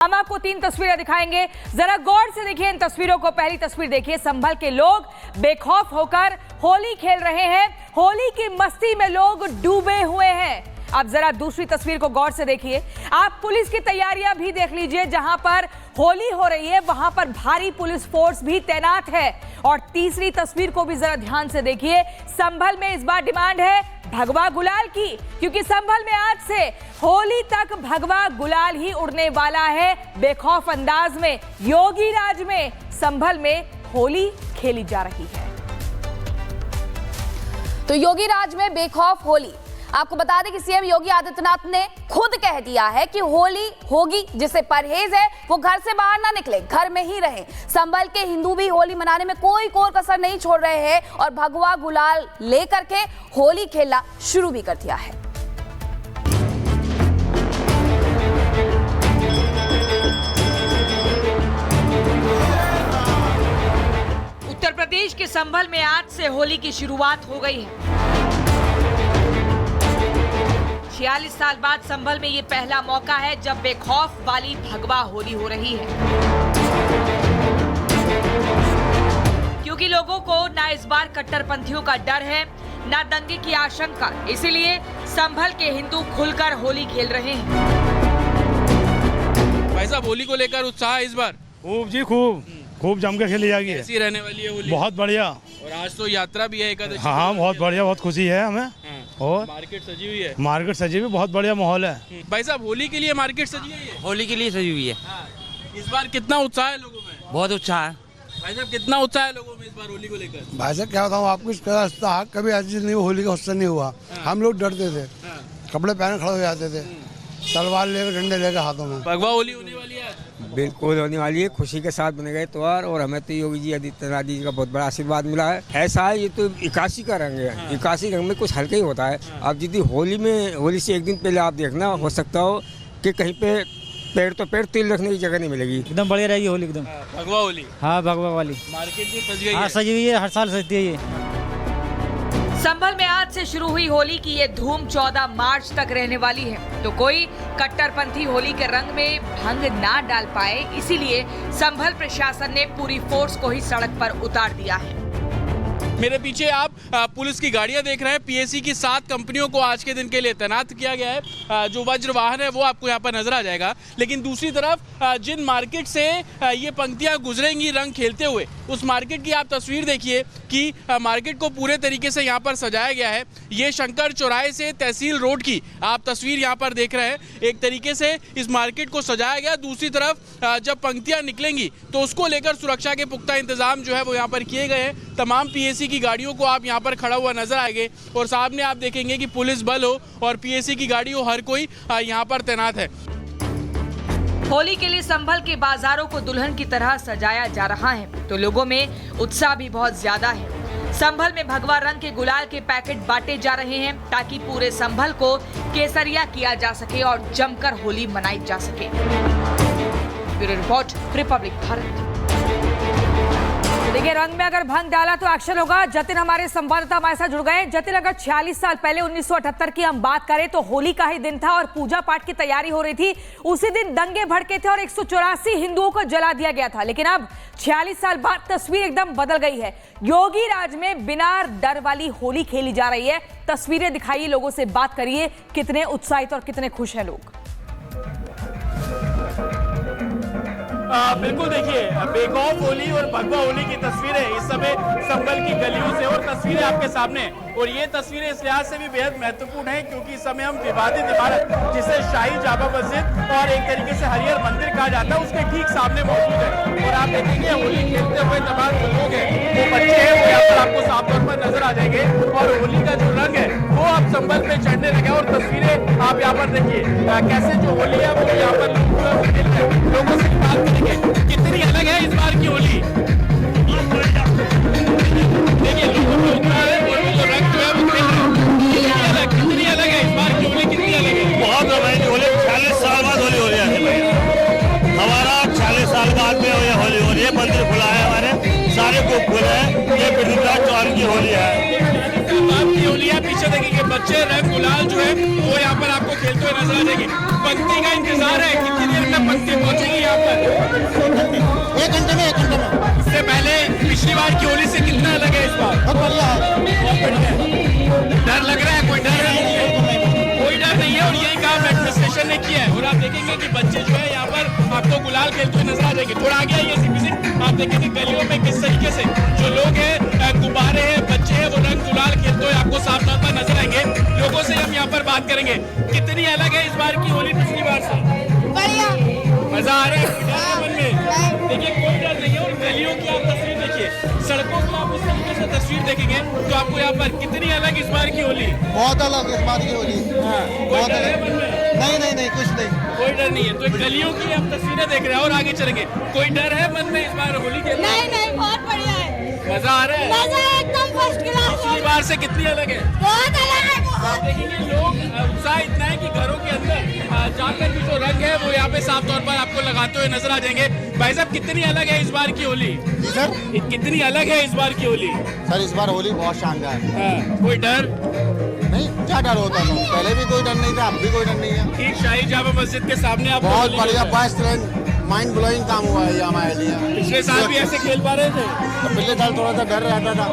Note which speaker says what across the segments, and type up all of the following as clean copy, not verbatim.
Speaker 1: हम आपको 3 तस्वीरें दिखाएंगे, जरा गौर से देखिए इन तस्वीरों को। पहली तस्वीर देखिए, संभल के लोग बेखौफ होकर होली खेल रहे हैं। होली की मस्ती में लोग डूबे हुए हैं। अब जरा दूसरी तस्वीर को गौर से देखिए। आप पुलिस की तैयारियां भी देख लीजिए। जहां पर होली हो रही है वहां पर भारी पुलिस फोर्स भी तैनात है। और तीसरी तस्वीर को भी जरा ध्यान से देखिए। संभल में इस बार डिमांड है भगवा गुलाल की, क्योंकि संभल में आज से होली तक भगवा गुलाल ही उड़ने वाला है। बेखौफ अंदाज में योगी राज में संभल में होली खेली जा रही है।
Speaker 2: तो योगी राज में बेखौफ होली। आपको बता दें कि सीएम योगी आदित्यनाथ ने खुद कह दिया है कि होली होगी, जिससे परहेज है वो घर से बाहर ना निकले, घर में ही रहें। संभल के हिंदू भी होली मनाने में कोई कोर कसर नहीं छोड़ रहे हैं और भगवा गुलाल लेकर के होली खेलना शुरू भी कर दिया है।
Speaker 1: उत्तर प्रदेश के संभल में आज से होली की शुरुआत हो गई है। 46 साल बाद संभल में ये पहला मौका है जब बेखौफ वाली भगवा होली हो रही है, क्योंकि लोगों को ना इस बार कट्टरपंथियों का डर है ना दंगे की आशंका। इसीलिए संभल के हिंदू खुलकर होली खेल रहे हैं।
Speaker 3: भाई साहब, होली को लेकर उत्साह इस बार?
Speaker 4: खूब जी, खूब जम के खेली जाएगी।
Speaker 3: कैसी रहने वाली है होली?
Speaker 4: बहुत बढ़िया।
Speaker 3: और आज तो यात्रा भी है एकादशी।
Speaker 4: हाँ, बहुत बढ़िया, बहुत खुशी है हमें। और
Speaker 3: मार्केट सजी हुई है।
Speaker 4: मार्केट सजी हुई, बहुत बढ़िया माहौल है।
Speaker 3: भाई साहब, होली के लिए मार्केट सजी हुई है?
Speaker 5: होली के लिए सजी हुई है।
Speaker 3: इस बार कितना उत्साह है लोगों में?
Speaker 5: बहुत उत्साह है।
Speaker 3: भाई साहब, कितना उत्साह है लोगों में इस बार होली को लेकर?
Speaker 6: भाई साहब क्या बताऊँ आपको, इसका कभी ऐसी चीज नहीं, होली का उत्सव नहीं हुआ। हम लोग डरते थे, कपड़े पहने खड़े हो जाते थे, तलवार लेकर डंडे लेकर हाथों में।
Speaker 3: भगवा होली होने वाली है आज?
Speaker 7: बिल्कुल होने वाली है, खुशी के साथ बने गए त्योहार। और हमें तो योगी जी आदित्यनाथ जी का बहुत बड़ा आशीर्वाद मिला है। ऐसा है, ये तो 81 का रंग है। 81 रंग में कुछ हल्का ही होता है। अब यदि होली से एक दिन पहले आप देखना, हो सकता हो कि कहीं पे पेड़ तो पेड़ तिल रखने की जगह नहीं मिलेगी।
Speaker 5: एकदम बढ़िया रहेगी होली एकदम।
Speaker 3: भगवा होली?
Speaker 5: हाँ, भगवा वाली।
Speaker 3: मार्केट भी सज गई
Speaker 5: हाँ,
Speaker 3: है?
Speaker 5: सजी हुई है, हर साल सजती है ये।
Speaker 1: संभल में आज से शुरू हुई होली की ये धूम 14 मार्च तक रहने वाली है। तो कोई कट्टरपंथी होली के रंग में भंग ना डाल पाए, इसीलिए संभल प्रशासन ने पूरी फोर्स को ही सड़क पर उतार दिया है।
Speaker 3: मेरे पीछे आप पुलिस की गाड़ियां देख रहे हैं। पीएसी की 7 कंपनियों को आज के दिन के लिए तैनात किया गया है। जो वज्र वाहन है वो आपको यहाँ पर नजर आ जाएगा। लेकिन दूसरी तरफ जिन मार्केट से ये पंक्तियां गुजरेंगी रंग खेलते हुए, उस मार्केट की आप तस्वीर देखिए कि मार्केट को पूरे तरीके से यहाँ पर सजाया गया है। ये शंकर चौराहे से तहसील रोड की आप तस्वीर यहाँ पर देख रहे हैं। एक तरीके से इस मार्केट को सजाया गया। दूसरी तरफ जब पंक्तियां निकलेंगी तो उसको लेकर सुरक्षा के पुख्ता इंतजाम जो है वो यहाँ पर किए गए हैं। तमाम पीएसी की गाड़ियों को आप यहाँ पर खड़ा हुआ नजर आएंगे और सामने आप देखेंगे कि पुलिस बल हो और पीएसी की गाड़ी हो, हर कोई यहाँ पर तैनात है।
Speaker 1: होली के लिए संभल के बाजारों को दुल्हन की तरह सजाया जा रहा है, तो लोगों में उत्साह भी बहुत ज्यादा है। संभल में भगवा रंग के गुलाल के पैकेट बांटे जा रहे हैं ताकि पूरे संभल को केसरिया किया जा सके और जमकर होली मनाई जा सके। Bureau report, Republic Bharat. देखिए, रंग में अगर भंग डाला तो एक्शन होगा। जतिन हमारे संवाददाता हमारे साथ जुड़ गए। जतिन, अगर 46 साल पहले 1978 की हम बात करें तो होली का ही दिन था और पूजा पाठ की तैयारी हो रही थी। उसी दिन दंगे भड़के थे और 184 हिंदुओं को जला दिया गया था। लेकिन अब 46 साल बाद तस्वीर एकदम बदल गई है। योगी राज में बिना डर वाली होली खेली जा रही है। तस्वीरें दिखाइए, लोगों से बात करिए, कितने उत्साहित और कितने खुश हैं लोग।
Speaker 8: बिल्कुल, देखिए बेखौफ होली और भगवा होली की तस्वीरें इस समय संभल की गलियों से और तस्वीरें आपके सामने। और ये तस्वीरें इस लिहाज से भी बेहद महत्वपूर्ण है क्योंकि इस समय हम विवादित इमारत, जिसे शाही जामा मस्जिद और एक तरीके से हरियर मंदिर कहा जाता है, उसके ठीक सामने मौजूद है। और आप देखेंगे होली खेलते हुए तमाम जो लोग हैं, वो बच्चे हैं, वो यहाँ पर आपको साफ तौर पर नजर आ जाएंगे। और होली का जो रंग है वो आप संभल पे चढ़ने लगे। और तस्वीरें आप यहाँ पर देखिए कैसे जो होली है वो यहाँ पर लोगों से बात करेंगे। कितनी अलग है इस बार की होली? देखिए, लोगों को उतना है और जो रंग जो है वो कितनी अलग है इस बार की होली? कितनी अलग है?
Speaker 4: बहुत रोमांचक होली। 46 साल बाद होली हो रही है हमारा। 46 साल बाद में होली हो रही है। मंदिर खुला है, हमारे सारे को खुले हैं। ये पृथ्वीराज चौहान की होली है।
Speaker 8: आपकी होली है। पीछे देखिए बच्चे रंग गुलाल जो है वो यहाँ पर आपको खेलते
Speaker 3: हुए नजर आ जाएंगे। पंक्ति का इंतजार है, कितनी देर में पंक्ति पहुंचेगी यहाँ पर?
Speaker 9: 1 घंटे में, 1 घंटे में।
Speaker 3: इससे पहले पिछली बार की होली से कितना अलग है इस बार?
Speaker 9: बहुत बढ़िया है।
Speaker 3: बहुत बढ़िया है। डर लग रहा है? कोई डर है? कोई डर नहीं है। और यही काम एडमिनिस्ट्रेशन ने किया है। और आप देखेंगे कि बच्चे जो है यहाँ पर आपको गुलाल खेलते हुए नजर आ जाएंगे। थोड़ा आगे आइए विजिट, आप देखेंगे गलियों में किस तरीके से जो लोग हैं, गुब्बारे हैं, बच्चे हैं, वो रंग गुलाल खेलते हुए आपको साफ तौर पर नजर आएंगे। लोगों से हम यहाँ पर बात करेंगे, कितनी अलग है इस बार की होली पिछली बार से?
Speaker 9: बढ़िया,
Speaker 3: मजा आ रहा है मन में? देखिए कोई डर नहीं है। और गलियों की आप तस्वीर देखिए, सड़कों की आप इस तरीके से तस्वीर देखेंगे तो आपको यहाँ पर कितनी अलग इस बार की होली?
Speaker 9: बहुत अलग इस बार की होली।
Speaker 3: कोई डर है मन में?
Speaker 9: नहीं, कुछ नहीं,
Speaker 3: कोई डर नहीं है। तो गलियों की आप तस्वीरें देख रहे हैं और आगे चलेंगे, कोई डर है मन में इस बार होली के?
Speaker 9: नहीं, बहुत बढ़िया है।
Speaker 3: मजा आ रहा है?
Speaker 9: मजा एकदम फर्स्ट क्लास।
Speaker 3: पिछली बार से कितनी अलग है?
Speaker 9: बहुत अलग है।
Speaker 3: आप देखेंगे लोग उत्साह इतना है कि घरों के अंदर जाकर भी जो रंग है वो यहाँ पे साफ तौर पर आपको लगाते हुए नजर आ जाएंगे। भाई साहब कितनी अलग है इस बार की होली?
Speaker 9: सर,
Speaker 3: कितनी अलग है इस बार की होली?
Speaker 9: सर इस बार होली बहुत शानदार है।
Speaker 3: कोई डर
Speaker 9: नहीं? क्या डर होता था? पहले भी कोई डर नहीं था, अब भी कोई डर नहीं है।
Speaker 3: ठीक, शाही जामा मस्जिद के सामने आप
Speaker 9: बहुत बढ़िया, बेस्ट माइंड ब्लोइंग काम हुआ है ये हमारे लिए।
Speaker 3: पिछले साल भी ऐसे खेल पा रहे थे?
Speaker 9: तो पिछले साल थोड़ा सा डर रहता था,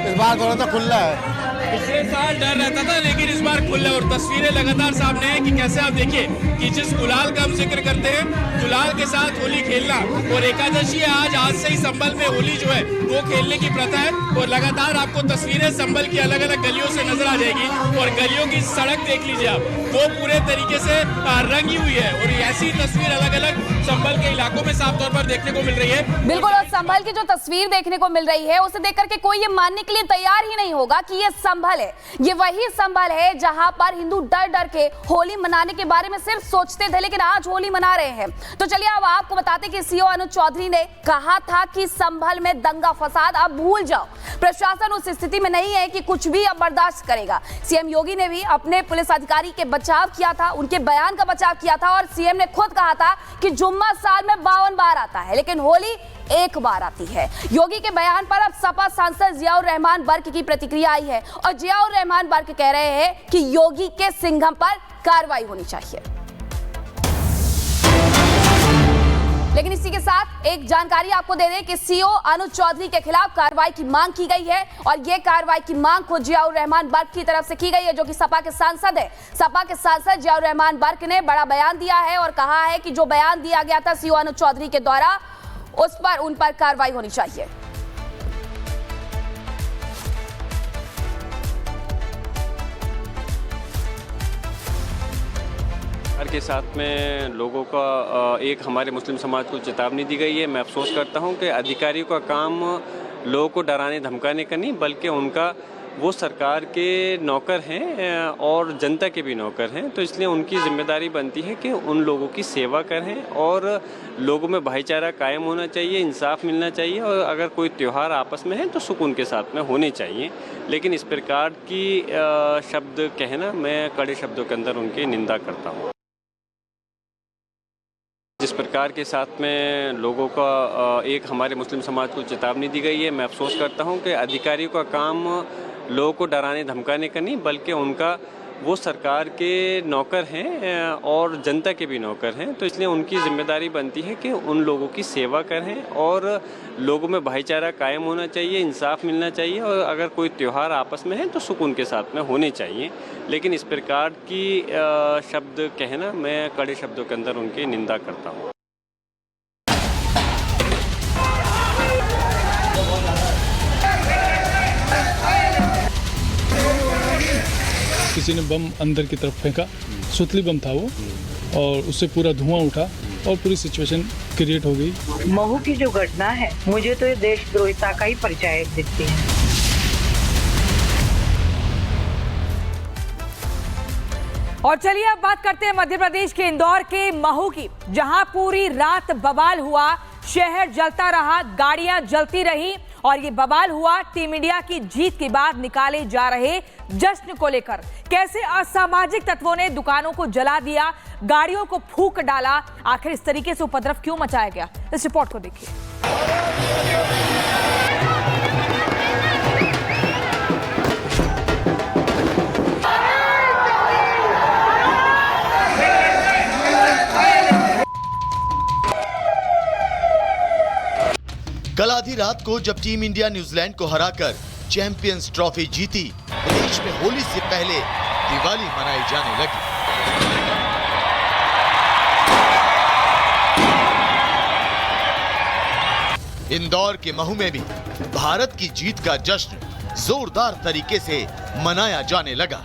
Speaker 9: इस बार थोड़ा सा खुला है।
Speaker 3: पिछले साल डर रहता था लेकिन इस बार खुला। और तस्वीरें लगातार सामने हैं कि कैसे आप देखिए कि जिस गुलाल का हम जिक्र करते हैं, गुलाल के साथ होली खेलना। और एकादशी है आज से ही संभल में होली जो है वो खेलने की प्रथा है। और लगातार आपको तस्वीरें संभल की अलग अलग गलियों से नजर आ जाएगी। और गलियों की सड़क देख लीजिए आप, वो पूरे तरीके से रंगी हुई है। और ऐसी तस्वीर अलग अलग संभल के इलाकों में साफ तौर पर देखने को मिल रही है।
Speaker 2: बिल्कुल, और संभल की जो तस्वीर देखने को मिल रही है उसे देख करके कोई ये मानने के लिए तैयार ही नहीं होगा कि ये संभल है। ये वही संभल है जहां पर हिंदू डर डर के होली मनाने के बारे में सिर्फ सोचते थे, लेकिन आज होली मना रहे हैं। तो चलिए अब आपको बताते कि सीओ अनुज चौधरी ने कहा था कि संभल में दंगा फसाद अब भूल जाओ। प्रशासन उस स्थिति में नहीं है कि कुछ भी अब बर्दाश्त करेगा। सीएम योगी ने भी अपने पुलिस अधिकारी के बचाव किया था, उनके बयान का बचाव किया था। और सीएम ने खुद कहा था कि जुम्मा साल में 52 बार आता है लेकिन होली एक बार आती है। योगी के बयान पर अब सपा सांसद जियाउर रहमान बर्क की प्रतिक्रिया आई है और जियाउर रहमान बर्क कह रहे हैं कि योगी के सिंघम पर कार्रवाई होनी चाहिए। लेकिन इसी के साथ एक जानकारी आपको दे दें कि सीओ अनुज चौधरी के खिलाफ कार्रवाई की मांग की गई है। और यह कार्रवाई की मांग खुद जियाउर रहमान बर्क की तरफ से की गई है, जो कि सपा के सांसद है। सपा के सांसद जियाउर रहमान बर्क ने बड़ा बयान दिया है और कहा है कि जो बयान दिया गया था सीओ अनुज चौधरी के द्वारा, उन पर कार्रवाई होनी चाहिए।
Speaker 10: के साथ में लोगों का एक हमारे मुस्लिम समाज को चेतावनी दी गई है। मैं अफसोस करता हूं कि अधिकारियों का काम लोगों को डराने धमकाने का नहीं, बल्कि उनका वो सरकार के नौकर हैं और जनता के भी नौकर हैं। तो इसलिए उनकी जिम्मेदारी बनती है कि उन लोगों की सेवा करें और लोगों में भाईचारा कायम होना चाहिए, इंसाफ मिलना चाहिए। और अगर कोई त्यौहार आपस में है तो सुकून के साथ में होने चाहिए। लेकिन इस प्रकार की शब्द कहना, मैं कड़े शब्दों के अंदर उनकी निंदा करता हूँ। जिस प्रकार के साथ में लोगों का एक हमारे मुस्लिम समाज को चेतावनी दी गई है, मैं अफसोस करता हूं कि अधिकारियों का काम लोगों को डराने धमकाने का नहीं, बल्कि उनका वो सरकार के नौकर हैं और जनता के भी नौकर हैं। तो इसलिए उनकी जिम्मेदारी बनती है कि उन लोगों की सेवा करें और लोगों में भाईचारा कायम होना चाहिए, इंसाफ मिलना चाहिए। और अगर कोई त्यौहार आपस में है तो सुकून के साथ में होने चाहिए। लेकिन इस प्रकार की शब्द कहना, मैं कड़े शब्दों के अंदर उनकी निंदा करता हूँ।
Speaker 11: किसी ने बम अंदर की तरफ फेंका, सुतली बम था वो, और उससे पूरा धुआं उठा और पूरी सिचुएशन क्रिएट हो गई।
Speaker 12: महू की जो घटना है, मुझे तो ये देशद्रोहिता का ही परिचय देती है।
Speaker 1: और चलिए अब बात करते हैं मध्य प्रदेश के इंदौर के महू की, जहां पूरी रात बवाल हुआ, शहर जलता रहा, गाड़ियां जलती रही। और ये बवाल हुआ टीम इंडिया की जीत के बाद निकाले जा रहे जश्न को लेकर। कैसे असामाजिक तत्वों ने दुकानों को जला दिया, गाड़ियों को फूंक डाला, आखिर इस तरीके से उपद्रव क्यों मचाया गया, इस रिपोर्ट को देखिए।
Speaker 13: कल आधी रात को जब टीम इंडिया न्यूजीलैंड को हराकर चैंपियंस ट्रॉफी जीती, देश में होली से पहले दिवाली मनाई जाने लगी। इंदौर के महू में भी भारत की जीत का जश्न जोरदार तरीके से मनाया जाने लगा।